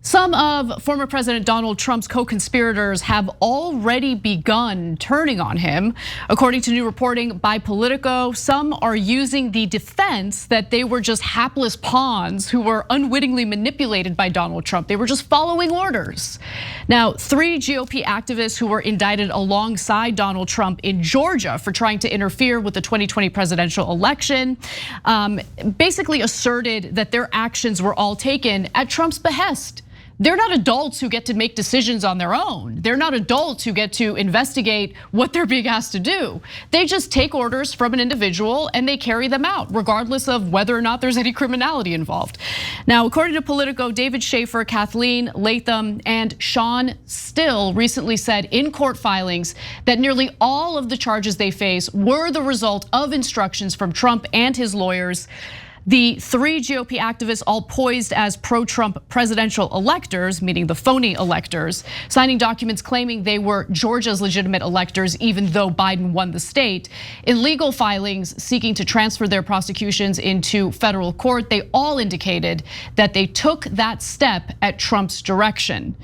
Some of former President Donald Trump's co-conspirators have already begun turning on him. According to new reporting by Politico, some are using the defense that they were just hapless pawns who were unwittingly manipulated by Donald Trump. They were just following orders. Now, 3 GOP activists who were indicted alongside Donald Trump in Georgia for trying to interfere with the 2020 presidential election basically asserted that their actions were all taken at Trump's behest. They're not adults who get to make decisions on their own. They're not adults who get to investigate what they're being asked to do. They just take orders from an individual and they carry them out, regardless of whether or not there's any criminality involved. Now, according to Politico, David Schaefer, Kathleen Latham, and Sean Still recently said in court filings that nearly all of the charges they face were the result of instructions from Trump and his lawyers. The 3 GOP activists, all poised as pro-Trump presidential electors, meaning the phony electors, signing documents claiming they were Georgia's legitimate electors, even though Biden won the state. In legal filings seeking to transfer their prosecutions into federal court, they all indicated that they took that step at Trump's direction.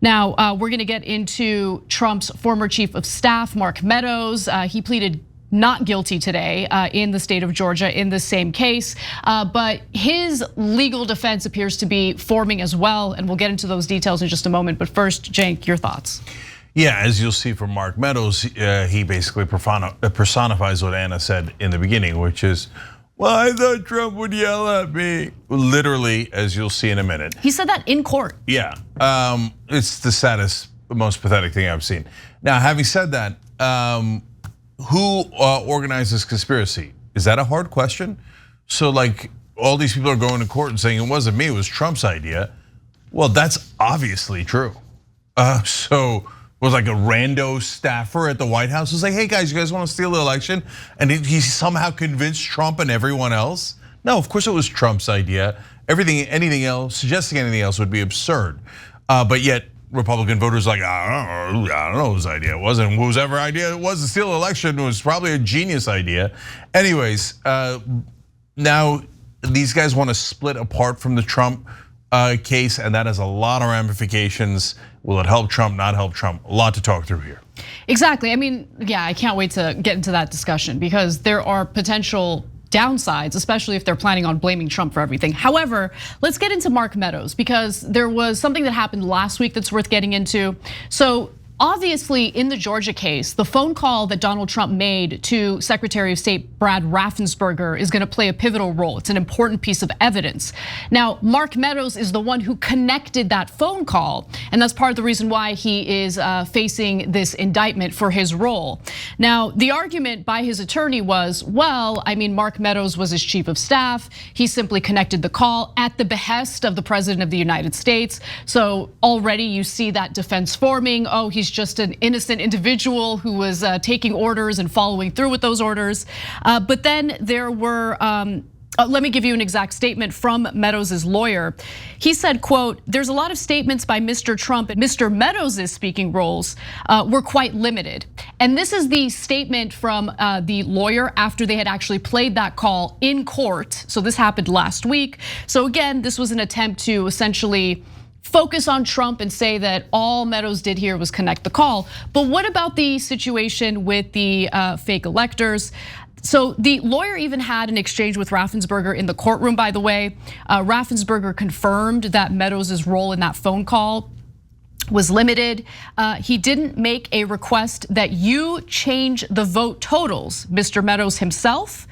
Now, we're gonna get into Trump's former chief of staff, Mark Meadows. He pleaded not guilty today in the state of Georgia in the same case, but his legal defense appears to be forming as well, and we'll get into those details in just a moment. But first, Cenk, your thoughts. Yeah, as you'll see from Mark Meadows, he basically personifies what Anna said in the beginning, which is, well, I thought Trump would yell at me. Literally, as you'll see in a minute. He said that in court. Yeah, it's the saddest, most pathetic thing I've seen. Now, having said that, who organized this conspiracy? Is that a hard question? So like all these people are going to court and saying it wasn't me, it was Trump's idea. Well, that's obviously true. So was like a rando staffer at the White House was like, hey guys, you guys want to steal the election? And he somehow convinced Trump and everyone else? No, of course it was Trump's idea. Anything else, suggesting anything else would be absurd. But yet, Republican voters like, I don't know whose idea it was, and whosever idea it was to steal the election was probably a genius idea. Anyways, now these guys want to split apart from the Trump case, and that has a lot of ramifications. Will it help Trump, not help Trump? A lot to talk through here. Exactly, I mean, yeah, I can't wait to get into that discussion because there are potential downsides, especially if they're planning on blaming Trump for everything. However, let's get into Mark Meadows because there was something that happened last week that's worth getting into. So obviously in the Georgia case, the phone call that Donald Trump made to Secretary of State Brad Raffensperger is gonna play a pivotal role. It's an important piece of evidence. Now, Mark Meadows is the one who connected that phone call, and that's part of the reason why he is facing this indictment for his role. Now, the argument by his attorney was, well, I mean, Mark Meadows was his chief of staff. He simply connected the call at the behest of the President of the United States. So already you see that defense forming. Oh, he's just an innocent individual who was taking orders and following through with those orders. But then there were, let me give you an exact statement from Meadows' lawyer. He said, quote, there's a lot of statements by Mr. Trump and Mr. Meadows' speaking roles were quite limited. And this is the statement from the lawyer after they had actually played that call in court. So this happened last week. So again, this was an attempt to essentially focus on Trump and say that all Meadows did here was connect the call. But what about the situation with the fake electors? So the lawyer even had an exchange with Raffensperger in the courtroom, by the way. Raffensperger confirmed that Meadows' role in that phone call was limited. He didn't make a request that you change the vote totals. Mr. Meadows himself,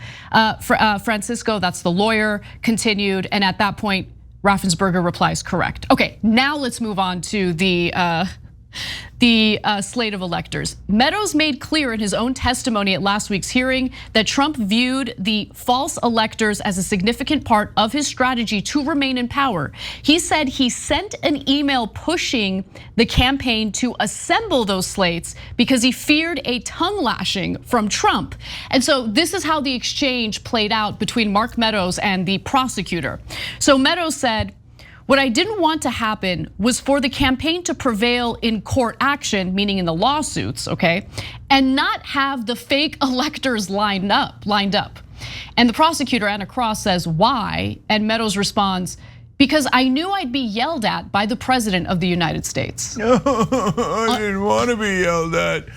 Francisco, that's the lawyer, continued, and at that point, Raffensperger replies, correct. Okay, now let's move on to the slate of electors. Meadows made clear in his own testimony at last week's hearing that Trump viewed the false electors as a significant part of his strategy to remain in power. He said he sent an email pushing the campaign to assemble those slates because he feared a tongue lashing from Trump. And so this is how the exchange played out between Mark Meadows and the prosecutor. So Meadows said, what I didn't want to happen was for the campaign to prevail in court action, meaning in the lawsuits, okay, and not have the fake electors lined up. And the prosecutor, Anna Cross, says, why? And Meadows responds, because I knew I'd be yelled at by the president of the United States. I didn't want to be yelled at.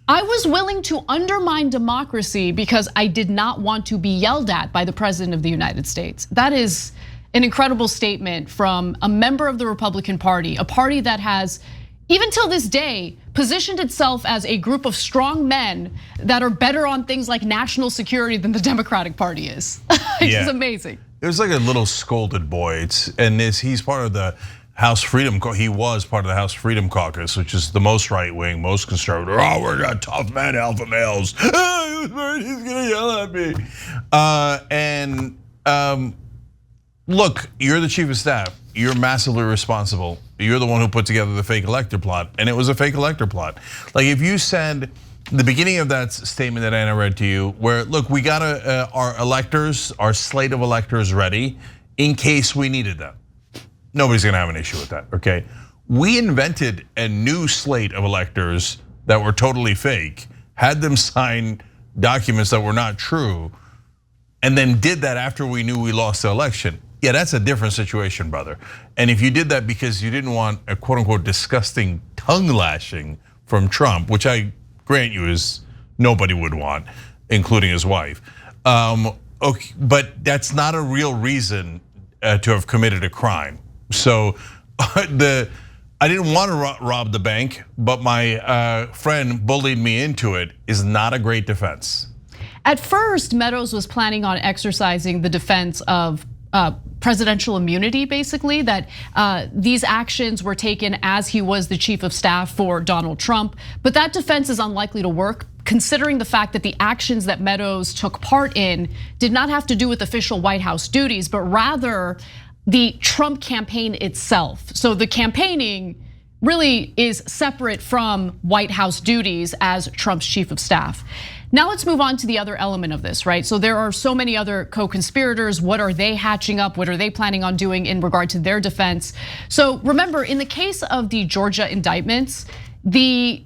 I was willing to undermine democracy because I did not want to be yelled at by the president of the United States. That is an incredible statement from a member of the Republican Party, a party that has, even till this day, positioned itself as a group of strong men that are better on things like national security than the Democratic Party is. It's just amazing. There's like a little scolded boy, he's part of the House Freedom. He was part of the House Freedom Caucus, which is the most right wing, most conservative. Oh, we're not tough men, alpha males. He's gonna yell at me. Look, you're the chief of staff. You're massively responsible. You're the one who put together the fake elector plot, and it was a fake elector plot. Like if you said the beginning of that statement that Anna read to you, where look, we got our electors, our slate of electors ready in case we needed them. Nobody's gonna have an issue with that, okay? We invented a new slate of electors that were totally fake, had them sign documents that were not true, and then did that after we knew we lost the election. Yeah, that's a different situation, brother. And if you did that because you didn't want a quote unquote disgusting tongue lashing from Trump, which I grant you is nobody would want, including his wife. Okay, but that's not a real reason to have committed a crime. So I didn't want to rob the bank, but my friend bullied me into it is not a great defense. At first, Meadows was planning on exercising the defense of presidential immunity, basically, that these actions were taken as he was the chief of staff for Donald Trump. But that defense is unlikely to work, considering the fact that the actions that Meadows took part in did not have to do with official White House duties, but rather the Trump campaign itself. So the campaigning really is separate from White House duties as Trump's chief of staff. Now let's move on to the other element of this, right? So there are so many other co-conspirators. What are they hatching up? What are they planning on doing in regard to their defense? So remember, in the case of the Georgia indictments, the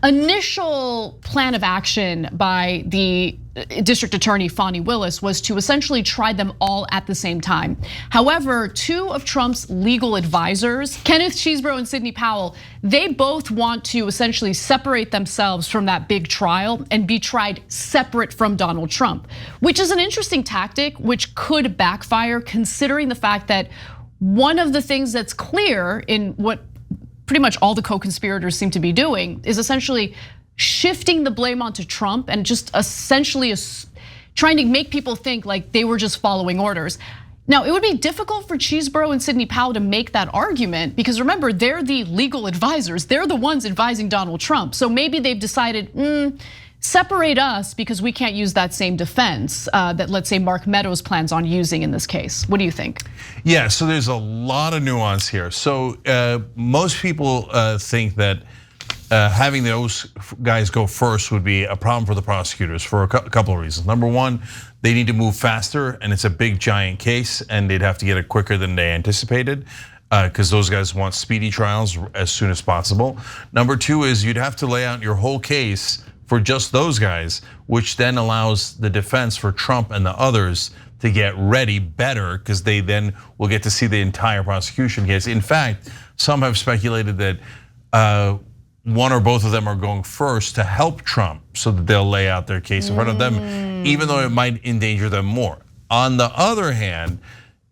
initial plan of action by the district attorney, Fani Willis, was to essentially try them all at the same time. However, two of Trump's legal advisors, Kenneth Chesebro and Sidney Powell, they both want to essentially separate themselves from that big trial and be tried separate from Donald Trump, which is an interesting tactic, which could backfire considering the fact that one of the things that's clear in what pretty much all the co-conspirators seem to be doing is essentially shifting the blame onto Trump and just essentially trying to make people think like they were just following orders. Now, it would be difficult for Chesebro and Sidney Powell to make that argument because remember, they're the legal advisors. They're the ones advising Donald Trump. So maybe they've decided, separate us because we can't use that same defense that let's say Mark Meadows plans on using in this case. What do you think? Yeah, so there's a lot of nuance here. So most people think that having those guys go first would be a problem for the prosecutors for a couple of reasons. Number one, they need to move faster and it's a big giant case and they'd have to get it quicker than they anticipated because those guys want speedy trials as soon as possible. Number two is you'd have to lay out your whole case for just those guys, which then allows the defense for Trump and the others to get ready better because they then will get to see the entire prosecution case. In fact, some have speculated that one or both of them are going first to help Trump so that they'll lay out their case in front of them, even though it might endanger them more. On the other hand,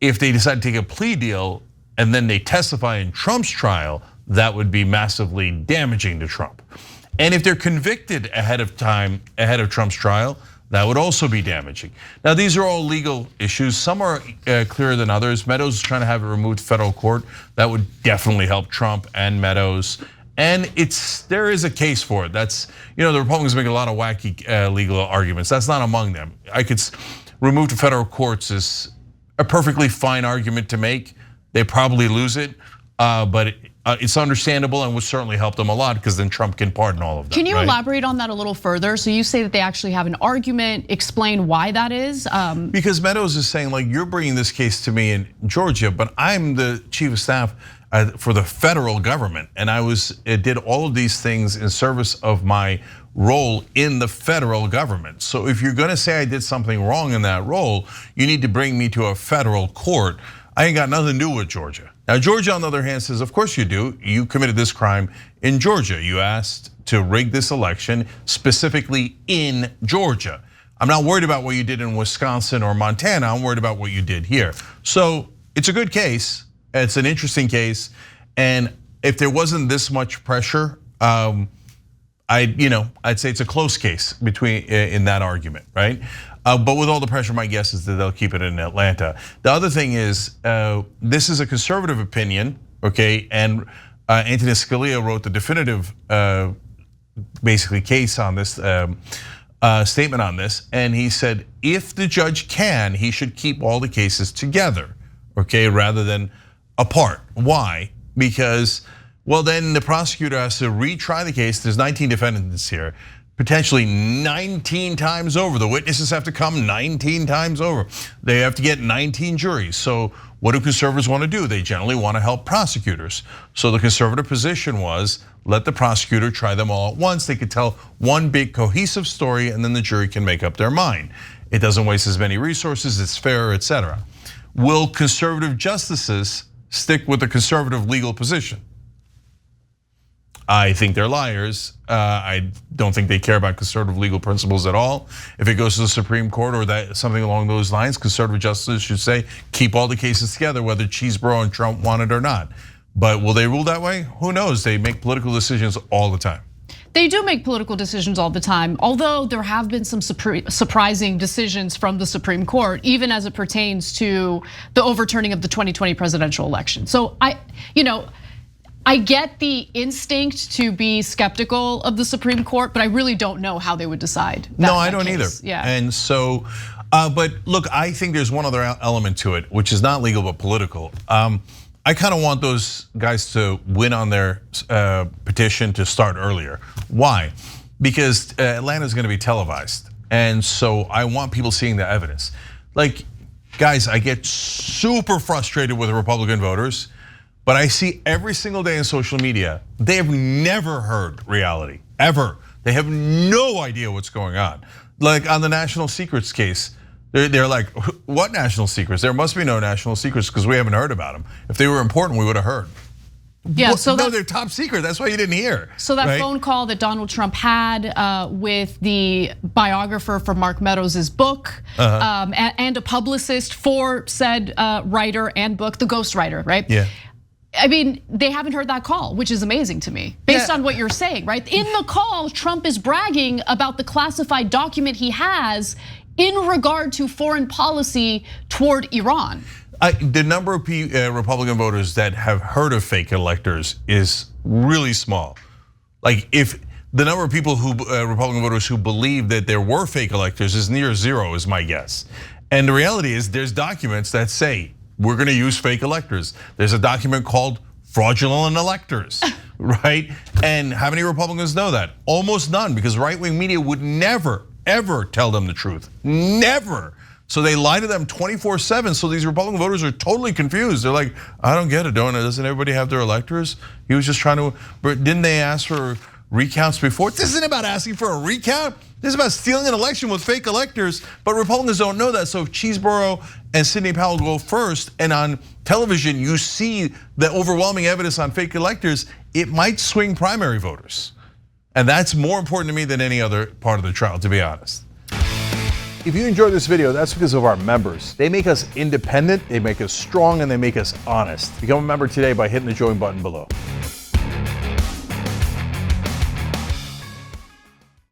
if they decide to take a plea deal and then they testify in Trump's trial, that would be massively damaging to Trump. And if they're convicted ahead of time, ahead of Trump's trial, that would also be damaging. Now, these are all legal issues. Some are clearer than others. Meadows is trying to have it removed federal court. That would definitely help Trump and Meadows. And there is a case for it. That's, the Republicans make a lot of wacky legal arguments. That's not among them. Remove to federal courts is a perfectly fine argument to make. They probably lose it, but it's understandable and would certainly help them a lot because then Trump can pardon all of them. Can you elaborate on that a little further? So you say that they actually have an argument, explain why that is? Because Meadows is saying like, you're bringing this case to me in Georgia, but I'm the chief of staff for the federal government. And I did all of these things in service of my role in the federal government. So if you're gonna say I did something wrong in that role, you need to bring me to a federal court. I ain't got nothing to do with Georgia. Now, Georgia, on the other hand, says, of course you do. You committed this crime in Georgia. You asked to rig this election specifically in Georgia. I'm not worried about what you did in Wisconsin or Montana. I'm worried about what you did here. So it's a good case. It's an interesting case. And if there wasn't this much pressure, I'd say it's a close case in that argument, right? But with all the pressure, my guess is that they'll keep it in Atlanta. The other thing is, this is a conservative opinion, okay? And Anthony Scalia wrote the definitive, basically, case on this, statement on this. And he said, if the judge can, he should keep all the cases together, okay, rather than apart. Why? Because, well, then the prosecutor has to retry the case. There's 19 defendants here, potentially 19 times over. The witnesses have to come 19 times over. They have to get 19 juries. So what do conservatives want to do? They generally want to help prosecutors. So the conservative position was, let the prosecutor try them all at once. They could tell one big cohesive story and then the jury can make up their mind. It doesn't waste as many resources, it's fair, etc. Will conservative justices stick with the conservative legal position? I think they're liars. I don't think they care about conservative legal principles at all. If it goes to the Supreme Court or something along those lines, conservative justices should say, keep all the cases together, whether Cheeseborough and Trump want it or not. But will they rule that way? Who knows? They make political decisions all the time. They do make political decisions all the time, although there have been some surprising decisions from the Supreme Court, even as it pertains to the overturning of the 2020 presidential election. So I get the instinct to be skeptical of the Supreme Court, but I really don't know how they would decide. No, I don't either. Yeah. And so, but look, I think there's one other element to it, which is not legal but political. I kind of want those guys to win on their petition to start earlier. Why? Because Atlanta's going to be televised, and so I want people seeing the evidence. Like, guys, I get super frustrated with Republican voters. But I see every single day on social media, they have never heard reality, ever. They have no idea what's going on. Like on the national secrets case, they're like, what national secrets? There must be no national secrets because we haven't heard about them. If they were important, we would have heard. Yeah, so no, they're top secret. That's why you didn't hear. So that phone call that Donald Trump had with the biographer for Mark Meadows' book, and a publicist for said writer and book, the ghostwriter, right? Yeah. I mean, they haven't heard that call, which is amazing to me, based on what you're saying, right? In the call, Trump is bragging about the classified document he has in regard to foreign policy toward Iran. The number of Republican voters that have heard of fake electors is really small. Like if the number of people Republican voters who believe that there were fake electors is near zero, is my guess. And the reality is there's documents that say, we're gonna use fake electors. There's a document called fraudulent electors, right? And how many Republicans know that? Almost none, because right-wing media would never, ever tell them the truth, never. So they lie to them 24/7, so these Republican voters are totally confused. They're like, I don't get it, doesn't everybody have their electors? He was just trying to, but didn't they ask for recounts before? This isn't about asking for a recount. This is about stealing an election with fake electors, but Republicans don't know that. So if Cheeseborough and Sidney Powell go first, and on television you see the overwhelming evidence on fake electors, it might swing primary voters. And that's more important to me than any other part of the trial, to be honest. If you enjoyed this video, that's because of our members. They make us independent, they make us strong, and they make us honest. Become a member today by hitting the join button below.